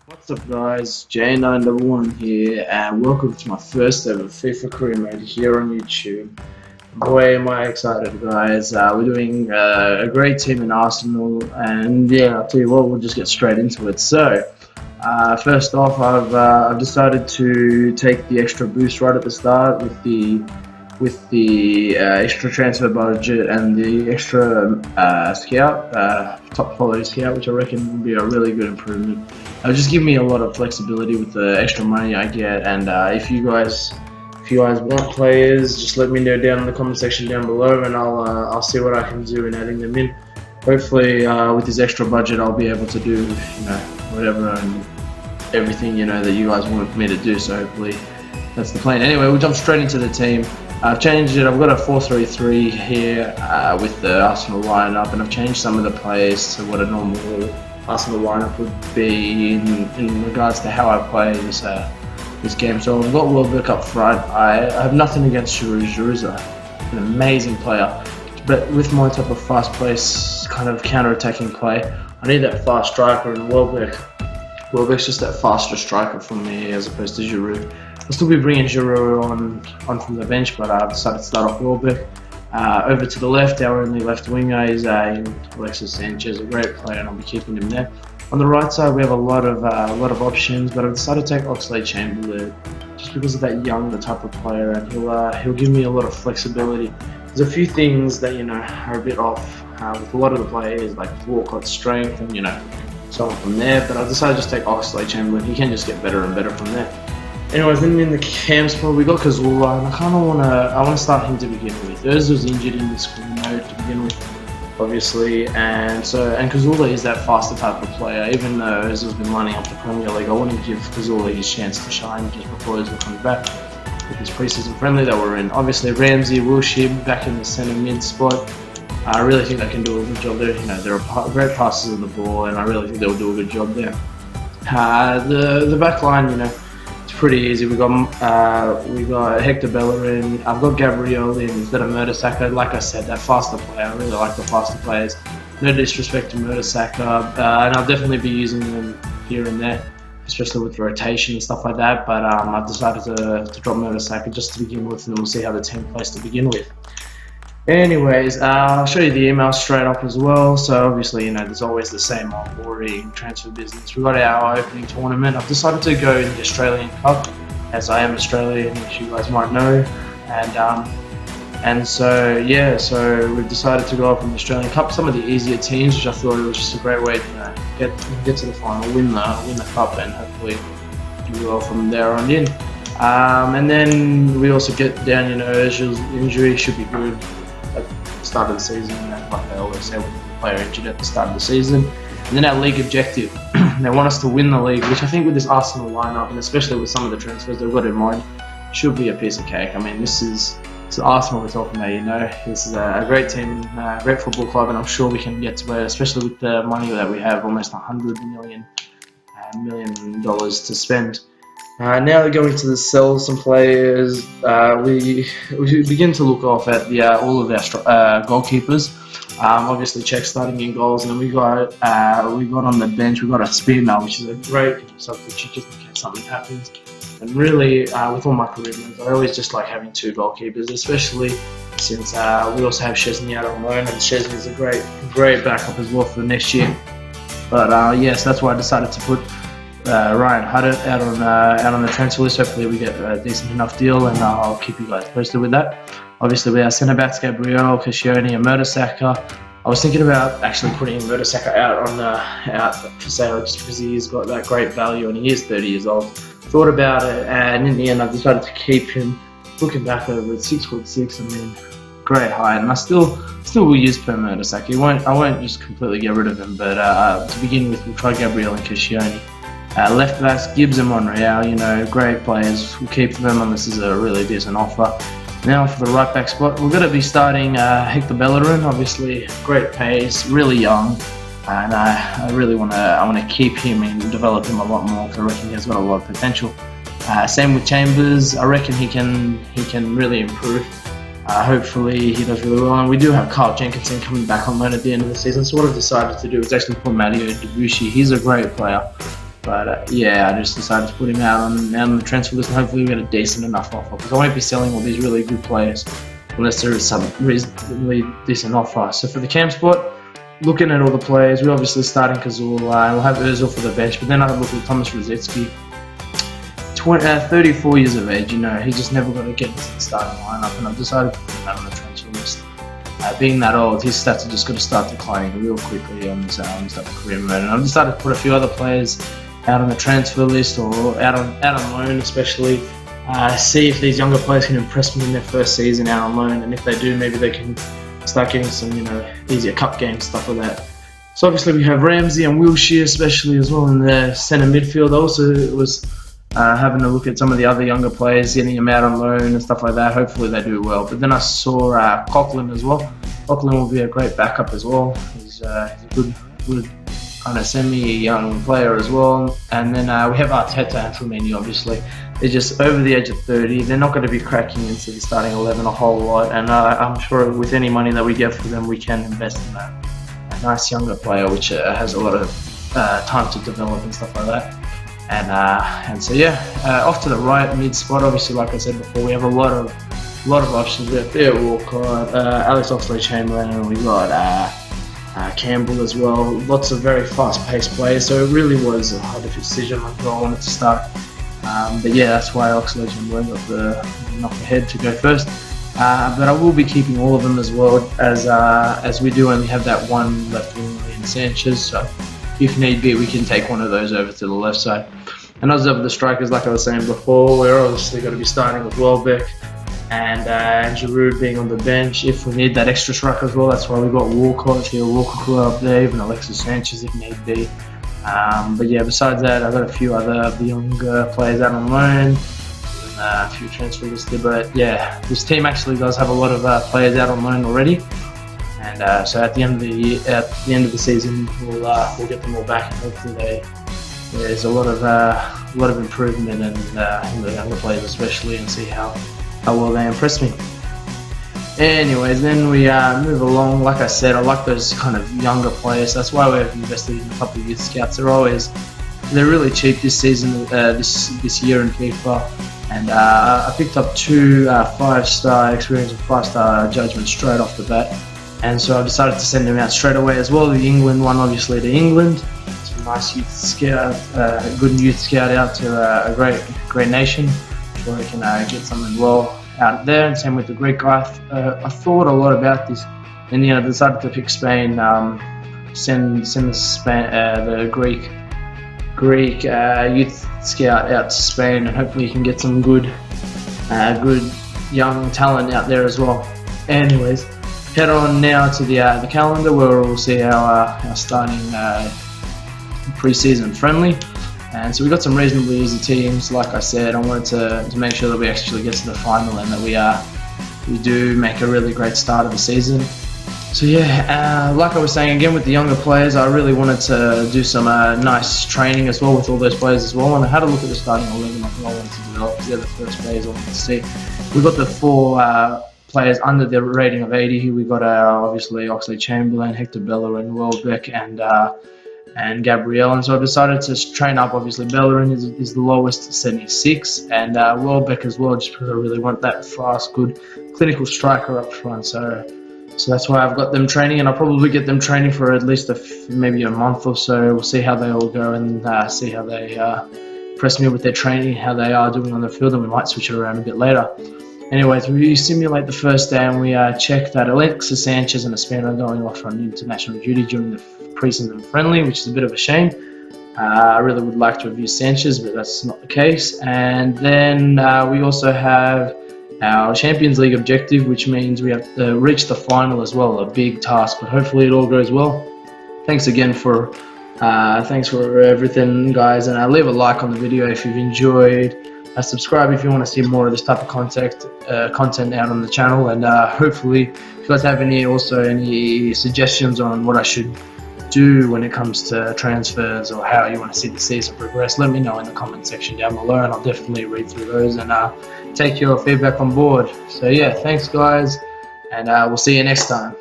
What's up guys, J911 here and welcome to my first ever FIFA career mode here on YouTube. Boy am I excited guys, we're doing a great team in Arsenal and yeah, I'll tell you what, we'll just get straight into it. So, first off I've decided to take the extra boost right at the start with the extra transfer budget and the extra scout, top quality scout, which I reckon will be a really good improvement. It'll just give me a lot of flexibility with the extra money I get. And if you guys want players, just let me know down in the comment section down below, and I'll see what I can do in adding them in. Hopefully, with this extra budget, I'll be able to do whatever and everything that you guys want me to do. So hopefully, that's the plan. Anyway, we'll jump straight into the team. I've changed it. I've got a 4-3-3 here with the Arsenal lineup, and I've changed some of the players to what a normal Arsenal lineup would be in regards to how I play this game. So I've got Welbeck up front. I have nothing against Giroud. Giroud's an amazing player, but with my type of fast-paced kind of counter-attacking play, I need that fast striker, and Welbeck's just that faster striker for me as opposed to Giroud. I'll still be bringing Giroud on from the bench, but I've decided to start off Welbeck. Over to the left, our only left winger is Alexis Sanchez, a great player, and I'll be keeping him there. On the right side, we have a lot of options, but I've decided to take Oxlade-Chamberlain just because of that younger type of player, and he'll give me a lot of flexibility. There's a few things that are a bit off with a lot of the players, like Walcott's strength and so on from there. But I decided to just take Oxlade-Chamberlain. He can just get better and better from there. Anyways, then in the cam spot we got Cazorla, and I want to start him to begin with. Ozil's injured in this mode to begin with, obviously, and Cazorla is that faster type of player. Even though Ozil's been lining up the Premier League, I want to give Cazorla his chance to shine just before Ozil comes back with this pre-season friendly that we're in. Obviously, Ramsey, Wilshere back in the centre mid spot. I really think they can do a good job there. They're great passes of the ball, and I really think they'll do a good job there. The back line, pretty easy. We got Hector Bellerin. I've got Gabriel instead of Mertesacker. Like I said, that faster player. I really like the faster players. No disrespect to Mertesacker, and I'll definitely be using them here and there, especially with rotation and stuff like that. But I've decided to drop Mertesacker just to begin with, and we'll see how the team plays to begin with. Anyways, I'll show you the email straight up as well. So obviously, there's always the same old boring transfer business. We've got our opening tournament. I've decided to go in the Australian Cup, as I am Australian, which you guys might know. And so we've decided to go up in the Australian Cup. Some of the easier teams, which I thought it was just a great way to get to the final, win the cup, and hopefully do well from there on in. And then we also get down, Ozil's injury should be good. Start of the season, like I always say when the player injured at the start of the season. And then our league objective, they want us to win the league, which I think with this Arsenal lineup, and especially with some of the transfers they've got in mind, should be a piece of cake. I mean, this is Arsenal we're talking about. This is a great team, great football club, and I'm sure we can get to it, especially with the money that we have, almost $100 million to spend. Now we're going to sell some players. We begin to look off at all of our goalkeepers. Obviously, Czech starting in goals, and then we got on the bench. We got a spinner, which is a great substitute just in case something happens. And really, with all my career moves, I always just like having two goalkeepers, especially since we also have Szczesny out on loan, and Szczesny is a great backup as well for next year. But yes, that's why I decided to put Ryan Huddett out on the transfer list. Hopefully we get a decent enough deal, and I'll keep you guys posted with that. Obviously we have centre backs Gabriel, Koscielny, and Mertesacker. I was thinking about actually putting Mertesacker out for sale just because he's got that great value and he is 30 years old. Thought about it, and in the end I decided to keep him. Looking back over it, 6'6". I mean, great height, and I still will use Per Mertesacker. I won't just completely get rid of him, but to begin with, we'll try Gabriel and Koscielny. Left backs, Gibbs and Monreal, great players. We'll keep them unless this is a really decent offer. Now for the right back spot, we're going to be starting Hector Bellerin. Obviously, great pace, really young, and I really want to keep him and develop him a lot more because I reckon he's got a lot of potential. Same with Chambers. I reckon he can really improve. Hopefully he does really well, and we do have Carl Jenkinson coming back on loan at the end of the season. So what I've decided to do is actually put Mario Debuchy. He's a great player. But yeah, I just decided to put him out on the transfer list, and hopefully we get a decent enough offer, because I won't be selling all these really good players unless there is some reasonably decent offer. So for the camp spot, looking at all the players, we're obviously starting Kazula, and we'll have Ozil for the bench, but then I look at Thomas Rosicky, 34 years of age, he's just never going to get into the starting lineup, and I've decided to put him out on the transfer list. Being that old, his stats are just going to start declining real quickly on his career mode, and I've decided to put a few other players out on the transfer list or out on loan, especially. See if these younger players can impress me in their first season out on loan, and if they do, maybe they can start getting some, easier cup games, stuff like that. So obviously we have Ramsey and Wilshere, especially as well in the centre midfield. Also, it was having a look at some of the other younger players, getting them out on loan and stuff like that. Hopefully they do well. But then I saw Coughlin as well. Coughlin will be a great backup as well. He's a good kind of semi-young player as well. And then we have Arteta and Firmino, obviously. They're just over the age of 30. They're not going to be cracking into the starting 11 a whole lot. And I'm sure with any money that we get for them, we can invest in a nice younger player, which has a lot of time to develop and stuff like that. And so yeah, off to the right mid spot. Obviously, like I said before, we have a lot of options. We have Theo Walcott, Alex Oxlade-Chamberlain, and we got Campbell as well. Lots of very fast-paced players. So it really was a hard decision on who I wanted to start. But yeah, that's why Oxlade-Chamberlain got the knock ahead to go first. But I will be keeping all of them as well, as we do only have that one left wing in Sanchez. So if need be, we can take one of those over to the left side. And as of the strikers, like I was saying before, we're obviously going to be starting with Welbeck and Giroud being on the bench if we need that extra striker as well. That's why we got Walcott here, Walker up there, even Alexis Sanchez if need be. But yeah, besides that, I've got a few other of the younger players out on loan, and a few transfer listed. But yeah, this team actually does have a lot of players out on loan already. And so at the end of the season, we'll get them all back, and hopefully there's a lot of improvement in the younger players especially, and see how well they impress me. Anyways, then we move along. Like I said, I like those kind of younger players. That's why we've invested in a couple of youth scouts. They're really cheap this season, this year in FIFA. And I picked up two 5-star experience and 5-star judgment straight off the bat. And so I decided to send them out straight away as well. The England one, obviously, to England. Some nice youth scout, good youth scout out to a great nation. I'm sure we can get something well out there. And same with the Greek guy. I thought a lot about this. In the end, I decided to pick Spain. Send the Greek youth scout out to Spain, and hopefully you can get some good young talent out there as well. Anyways, head on now to the calendar, where we'll see our starting pre-season friendly. And so we've got some reasonably easy teams. Like I said, I wanted to make sure that we actually get to the final, and that we do make a really great start of the season. So yeah, like I was saying again with the younger players, I really wanted to do some nice training as well with all those players as well. And I had a look at the starting 11. I think I wanted to develop, because they're the first players I wanted to see. We've got the 4 players under the rating of 80. Here we've got obviously Oxlade-Chamberlain, Hector Bellerin, Welbeck, and Gabriel. And so I decided to train up. Obviously Bellerin is the lowest, 76, and Welbeck as well, just because I really want that fast, good, clinical striker up front. So that's why I've got them training, and I'll probably get them training for at least maybe a month or so. We'll see how they all go, and see how they impress me with their training, how they are doing on the field, and we might switch it around a bit later. Anyways, we simulate the first day, and we check that Alexis Sanchez and Espino are going off on international duty during the pre-season friendly, which is a bit of a shame. I really would like to have used Sanchez, but that's not the case. And then we also have our Champions League objective, which means we have to reach the final as well, a big task, but hopefully it all goes well. Thanks again for everything, guys, and leave a like on the video if you've enjoyed. Subscribe if you want to see more of this type of content out on the channel, and hopefully if you guys have any suggestions on what I should do when it comes to transfers, or how you want to see the season progress, let me know in the comment section down below, and I'll definitely read through those and take your feedback on board. So yeah, thanks guys, and we'll see you next time.